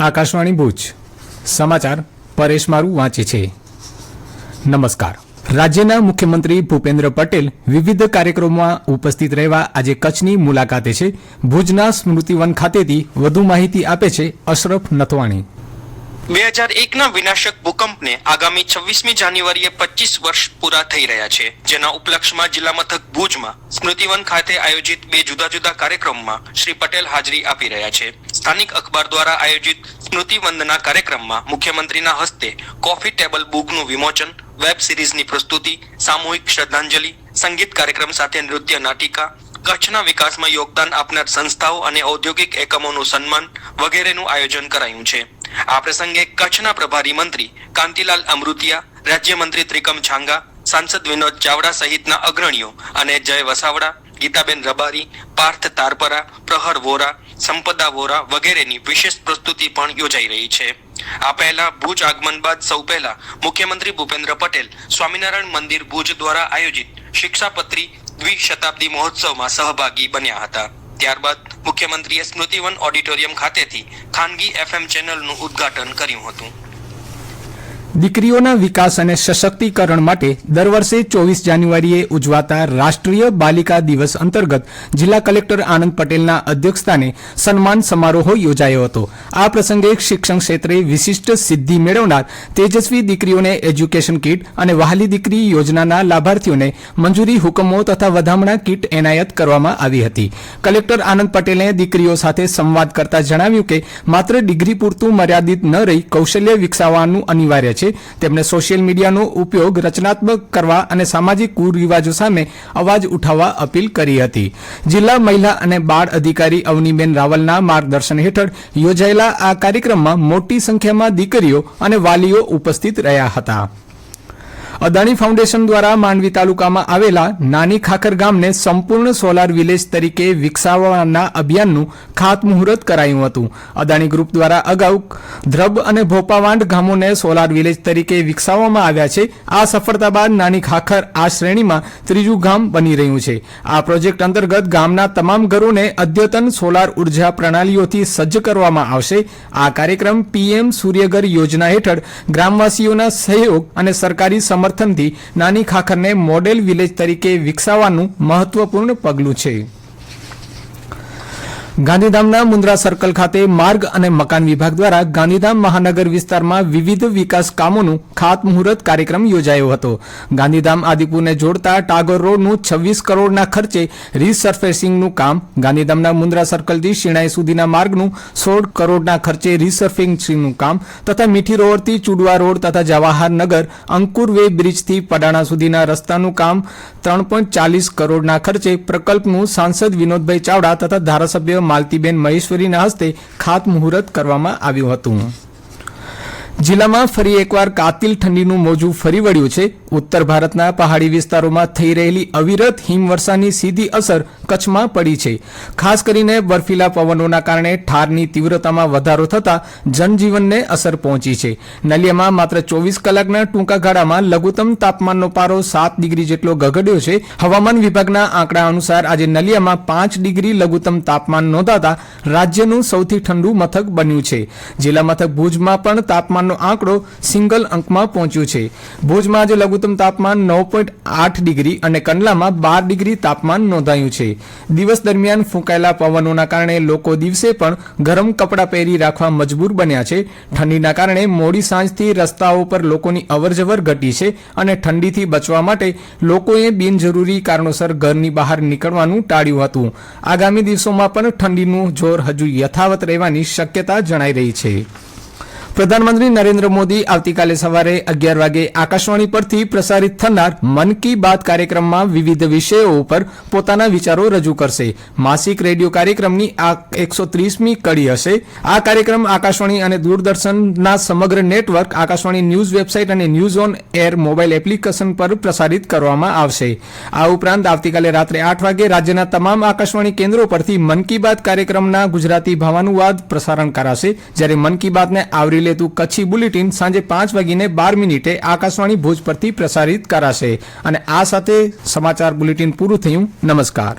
આકાશવાણી ભુજ સમાચાર પરેશ મારું વાંચે છે. નમસ્કાર. રાજ્યના મુખ્યમંત્રી ભૂપેન્દ્ર પટેલ વિવિધ કાર્યક્રમોમાં ઉપસ્થિત રહેવા આજે કચ્છની મુલાકાતે છે. ભુજના સ્મૃતિવન ખાતેથી વધુ માહિતી આપે છે અશરફ નથવાણી. 2001ના વિનાશક ભૂકંપને આગામી 26મી જાન્યુઆરીએ 25 વર્ષ પૂરા થઈ રહ્યા છે, જેના ઉપલક્ષમાં જિલ્લા મથક ભુજમાં સ્મૃતિવન ખાતે આયોજિત બે જુદા જુદા કાર્યક્રમમાં શ્રી પટેલ હાજરી આપી રહ્યા છે. સ્થાનિક અખબાર દ્વારા આયોજિત સ્મૃતિવંદના કાર્યક્રમમાં મુખ્યમંત્રીના હસ્તે કોફી ટેબલ બુકનું વિમોચન, વેબ સિરીઝની પ્રસ્તુતિ, સામૂહિક શ્રદ્ધાંજલિ, સંગીત કાર્યક્રમ સાથે નૃત્ય નાટિકા, કચ્છના વિકાસમાં યોગદાન આપનાર સંસ્થાઓ અને ઔદ્યોગિક એકમોનું સન્માન વગેરેનું આયોજન કરાયું છે. આ પ્રસંગે કચ્છના પ્રભારી મંત્રી કાંતિલાલ અમૃતિયા, રાજ્યમંત્રી ત્રિકમ છાંગા, સાંસદ વિનોદ ચાવડા સહિતના અગ્રણીઓ અને જય વસાવડા, ગીતાબેન રબારી, પાર્થ તારપરા, પ્રહર વોરા, સંપદા વોરા વગેરેની વિશેષ પ્રસ્તુતિ પણ યોજાઈ રહી છે. આ પહેલા ભુજ આગમન બાદ સૌ પહેલા મુખ્યમંત્રી ભૂપેન્દ્ર પટેલ સ્વામિનારાયણ મંદિર ભુજ દ્વારા આયોજિત શિક્ષાપત્રી દ્વિશતાબ્દી મહોત્સવમાં સહભાગી બન્યા હતા. ત્યારબાદ મુખ્યમંત્રીએ સ્મૃતિવન ઓડિટોરિયમ ખાતેથી ખાનગી FM ચેનલનું ઉદ્ઘાટન કર્યું હતું. દીકરીઓના વિકાસ અને સશક્તિકરણ માટે દર વર્ષે 24 જાન્યુઆરીએ ઉજવાતા રાષ્ટ્રીય બાલિકા દિવસ અંતર્ગત જિલ્લા કલેક્ટર આનંદ પટેલના અધ્યક્ષસ્થાને સન્માન સમારોહ યોજાયો હતો. આ પ્રસંગે શિક્ષણ ક્ષેત્રે વિશિષ્ટ સિદ્ધિ મેળવનાર તેજસ્વી દીકરીઓને એજ્યુકેશન કીટ અને વહાલી દીકરી યોજનાના લાભાર્થીઓને મંજૂરી હુકમો તથા વધામણા કીટ એનાયત કરવામાં આવી હતી. કલેક્ટર આનંદ પટેલે દીકરીઓ સાથે સંવાદ કરતા જણાવ્યું કે માત્ર ડિગ્રી પૂરતું મર્યાદિત ન રહી કૌશલ્ય વિકસાવવાનું અનિવાર્ય છે. તેમણે સોશિયલ મીડિયાનો ઉપયોગ રચનાત્મક કરવા અને સામાજિક કુરિવાજો સામે અવાજ ઉઠાવવા અપીલ કરી હતી. જિલ્લા મહિલા અને બાળ અધિકારી અવનીબેન રાવલના માર્ગદર્શન હેઠળ યોજાયેલા આ કાર્યક્રમમાં મોટી સંખ્યામાં દીકરીઓ અને વાલીઓ ઉપસ્થિત રહ્યા હતા. અદાણી ફાઉન્ડેશન દ્વારા માંડવી તાલુકામાં આવેલા નાની ખાખર ગામને સંપૂર્ણ સોલાર વિલેજ તરીકે વિકસાવવાના અભિયાનનું ખાતમુહૂર્ત કરાયું હતું. અદાણી ગ્રુપ દ્વારા અગાઉ ધ્રબ અને ભોપાવાંડ ગામોને સોલાર વિલેજ તરીકે વિકસાવવામાં આવ્યા છે. આ સફળતા બાદ નાની ખાખર આ શ્રેણીમાં ત્રીજું ગામ બની રહ્યું છે. આ પ્રોજેક્ટ અંતર્ગત ગામના તમામ ઘરોને અદ્યતન સોલાર ઉર્જા પ્રણાલીઓથી સજ્જ કરવામાં આવશે. આ કાર્યક્રમ PM સૂર્યઘર યોજના હેઠળ ગ્રામવાસીઓના સહયોગ અને સરકારી સમર્થનથી નાની ખાખરને મોડેલ વિલેજ તરીકે વિકસાવવાનું મહત્વપૂર્ણ પગલું છે. ગાંધીધામના મુન્દ્રા સર્કલ ખાતે માર્ગ અને મકાન વિભાગ દ્વારા ગાંધીધામ મહાનગર વિસ્તારમાં વિવિધ વિકાસ કામોનું ખાતમુહૂર્ત કાર્યક્રમ યોજાયો હતો. ગાંધીધામ આદિપુરને જોડતા ટાગોર રોડનું 26 કરોડના ખર્ચે રીસર્ફેસિંગનું કામ, ગાંધીધામના મુન્દ્રા સર્કલથી શિણાઈ સુધીના માર્ગનું 16 કરોડના ખર્ચે રીસર્ફેસિંગનું કામ તથા મીઠી રોડથી ચુડવા રોડ તથા જવાહરનગર અંકુર વે બ્રિજથી પડાણા સુધીના રસ્તાનું કામ 3.40 કરોડના ખર્ચે પ્રકલ્પનું સાંસદ વિનોદભાઈ ચાવડા તથા ધારાસભ્ય માલતીબેન મહેશ્વરીના હસ્તે ખાતમુહૂર્ત કરવામાં આવ્યું હતું. જિલ્લામાં ફરી એકવાર કાતિલ ઠંડીનું મોજું ફરી વળ્યું છે. ઉત્તર ભારતના પહાડી વિસ્તારોમાં થઈ રહેલી અવિરત હિમવર્ષાની સીધી અસર કચ્છમાં પડી છે. ખાસ કરીને બર્ફીલા પવનોના કારણે ઠારની તીવ્રતામાં વધારો થતા જનજીવનને અસર પહોંચી છે. નલિયામાં માત્ર 24 કલાકના ટૂંકા ગાળામાં લઘુત્તમ તાપમાનનો પારો 7 ડિગ્રી જેટલો ગગડ્યો છે. હવામાન વિભાગના આંકડા અનુસાર આજે નલિયામાં 5 ડિગ્રી લઘુત્તમ તાપમાન નોંધાતા રાજ્યનું સૌથી ઠંડુ મથક બન્યું છે. જિલ્લા મથક ભુજમાં પણ તાપમાનનો આંકડો સિંગલ અંકમાં પહોંચ્યો છે. ભુજમાં આજે લઘુત્તમ તાપમાન 9.8 ડિગ્રી અને કંડલામાં 12 ડિગ્રી તાપમાન નોંધાયું છે. દિવસ દરમિયાન ફૂંકાયેલા પવનોના કારણે લોકો દિવસે પણ ગરમ કપડાં પહેરી રાખવા મજબૂર બન્યા છે. ઠંડીના કારણે મોડી સાંજથી રસ્તાઓ પર લોકોની અવરજવર ઘટી છે અને ઠંડીથી બચવા માટે લોકોએ બિનજરૂરી કારણોસર ઘરની બહાર નીકળવાનું ટાળ્યું હતું. આગામી દિવસોમાં પણ ઠંડીનું જોર હજુ યથાવત રહેવાની શક્યતા જણાઈ રહી છે. પ્રધાનમંત્રી નરેન્દ્ર મોદી આવતીકાલે સવારે 11 વાગે આકાશવાણી પરથી પ્રસારિત થનાર મન કી બાત કાર્યક્રમમાં વિવિધ વિષયો ઉપર પોતાના વિચારો રજૂ કરશે. માસિક રેડિયો કાર્યક્રમની આ 130મી કડી હશે. આ કાર્યક્રમ આકાશવાણી અને દૂરદર્શનના સમગ્ર નેટવર્ક, આકાશવાણી ન્યૂઝ વેબસાઇટ અને news on air mobile application પર પ્રસારિત કરવામાં આવશે. આ ઉપરાંત આવતીકાલે રાત્રે 8 વાગે રાજ્યના તમામ આકાશવાણી કેન્દ્રો પરથી મન કી બાત કાર્યક્રમના ગુજરાતી ભાવાનુવાદ પ્રસારણ કરાશે. જ્યારે મન કી બાતને આવરી લેતું કચ્છી બુલેટિન સાંજે 5:12 આકાશવાણી ભુજ પરથી પ્રસારિત કરાશે. અને આ સાથે સમાચાર બુલેટિન પૂરું થયું. નમસ્કાર.